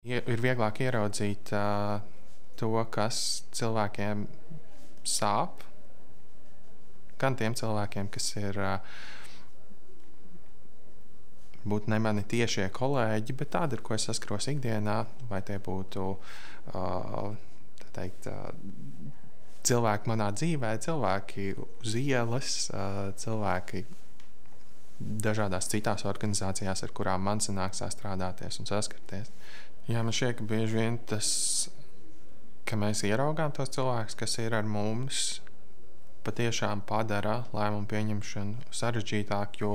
Ir vieglāk ieraudzīt to, kas cilvēkiem sāp, gan tiem cilvēkiem, kas ir būt ne mani tiešie kolēģi, bet tādi, ar ko es saskaros ikdienā, vai tie būtu cilvēki manā dzīvē, cilvēki uz ielas, cilvēki dažādās citās organizācijās, ar kurām man sanāk sastrādāties un saskarties. Jā, man šķiet, ka bieži vien tas, ka mēs ieraugām tos cilvēkus, kas ir ar mums, patiešām padara lēmumu pieņemšanu sarežģītāk, jo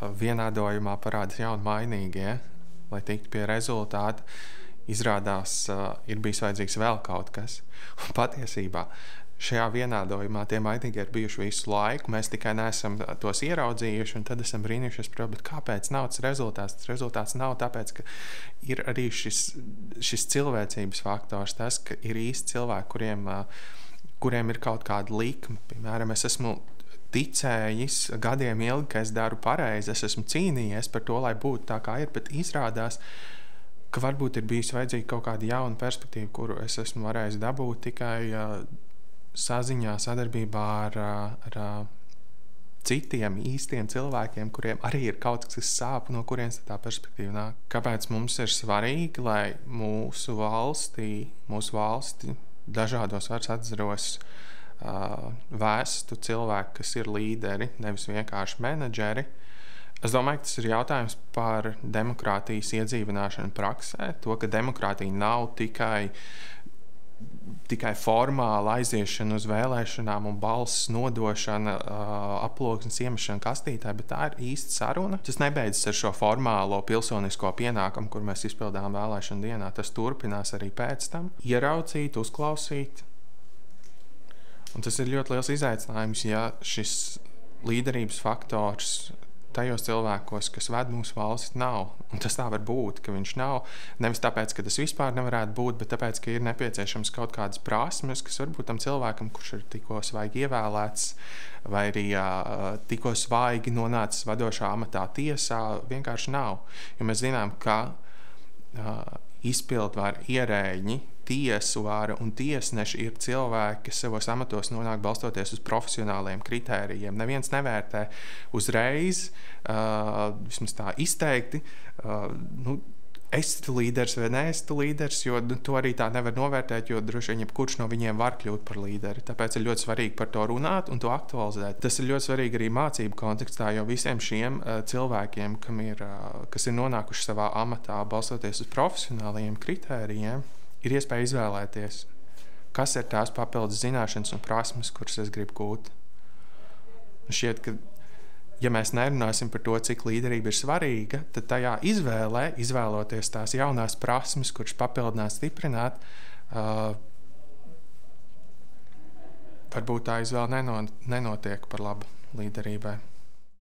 vienādojumā parādās jauni mainīgie, lai tiktu pie rezultāta. Izrādās, ir bijis vajadzīgs vēl kaut kas. Un patiesībā šajā vienādojumā tie mainīgie ir bijuši visu laiku, mēs tikai neesam tos ieraudzījuši, un tad esam brīnījušies, bet kāpēc nav tas rezultāts? Tas rezultāts nav tāpēc, ka ir arī šis cilvēcības faktors, tas, ka ir īsti cilvēki, kuriem ir kaut kāda likme. Piemēram, es esmu ticējis gadiem ilgi, ka es daru pareizi, es esmu cīnījies par to, lai būtu tā, kā ir, bet izrādās, ka varbūt ir bijis vajadzīga kaut kāda jauna perspektīva, kuru es esmu varējis dabūt tikai saziņā, sadarbībā ar citiem īstiem cilvēkiem, kuriem arī ir kaut kas sāp, no kurienes tā perspektīva nāk. Kāpēc mums ir svarīgi, lai mūsu valsti dažādos varas atzaros vēstu cilvēki, kas ir līderi, nevis vienkārši menedžeri? Es domāju, ka tas ir jautājums par demokrātijas iedzīvināšanu praksē, to, ka demokrātija nav tikai formāla aiziešana uz vēlēšanām un balss nodošana, aploksnes iemešana kastītē, bet tā ir īsta saruna. Tas nebeidzas ar šo formālo pilsonisko pienākumu, kur mēs izpildām vēlēšanu dienā. Tas turpinās arī pēc tam. Ieraudzīt, uzklausīt. Un tas ir ļoti liels izaicinājums, ja šis līderības faktors tajos cilvēkos, kas ved mūsu valsti, nav. Un tas tā var būt, ka viņš nav. Nevis tāpēc, ka tas vispār nevarētu būt, bet tāpēc, ka ir nepieciešams kaut kādas prasmes, kas varbūt tam cilvēkam, kurš ir tikko svaigi ievēlēts, vai arī tikko svaigi nonācis vadošā amatā tiesā, vienkārši nav. Jo mēs zinām, ka izpildvaru ierēģi, tiesu vara un tiesneši ir cilvēki, kas savos amatos nonāk balstoties uz profesionāliem kritērijiem. Neviens nevērtē uzreiz, vismaz tā izteikti, esi tu līderis vai neesi tu līderis, jo to arī tā nevar novērtēt, jo droši vien jebkurš no viņiem var kļūt par līderi. Tāpēc ir ļoti svarīgi par to runāt un to aktualizēt. Tas ir ļoti svarīgi arī mācību kontekstā, jo visiem šiem cilvēkiem, kas ir nonākuši savā amatā balstoties uz profesionāliem kritērijiem, ir iespēja izvēlēties, kas ir tās papildus zināšanas un prasmes, kuras es gribu gūt. Šķiet, ka ja mēs nerunāsim par to, cik līderība ir svarīga, tad tajā izvēloties tās jaunās prasmes, kuras papildināt, stiprināt, varbūt tā izvēle nenotiek par labu līderībai.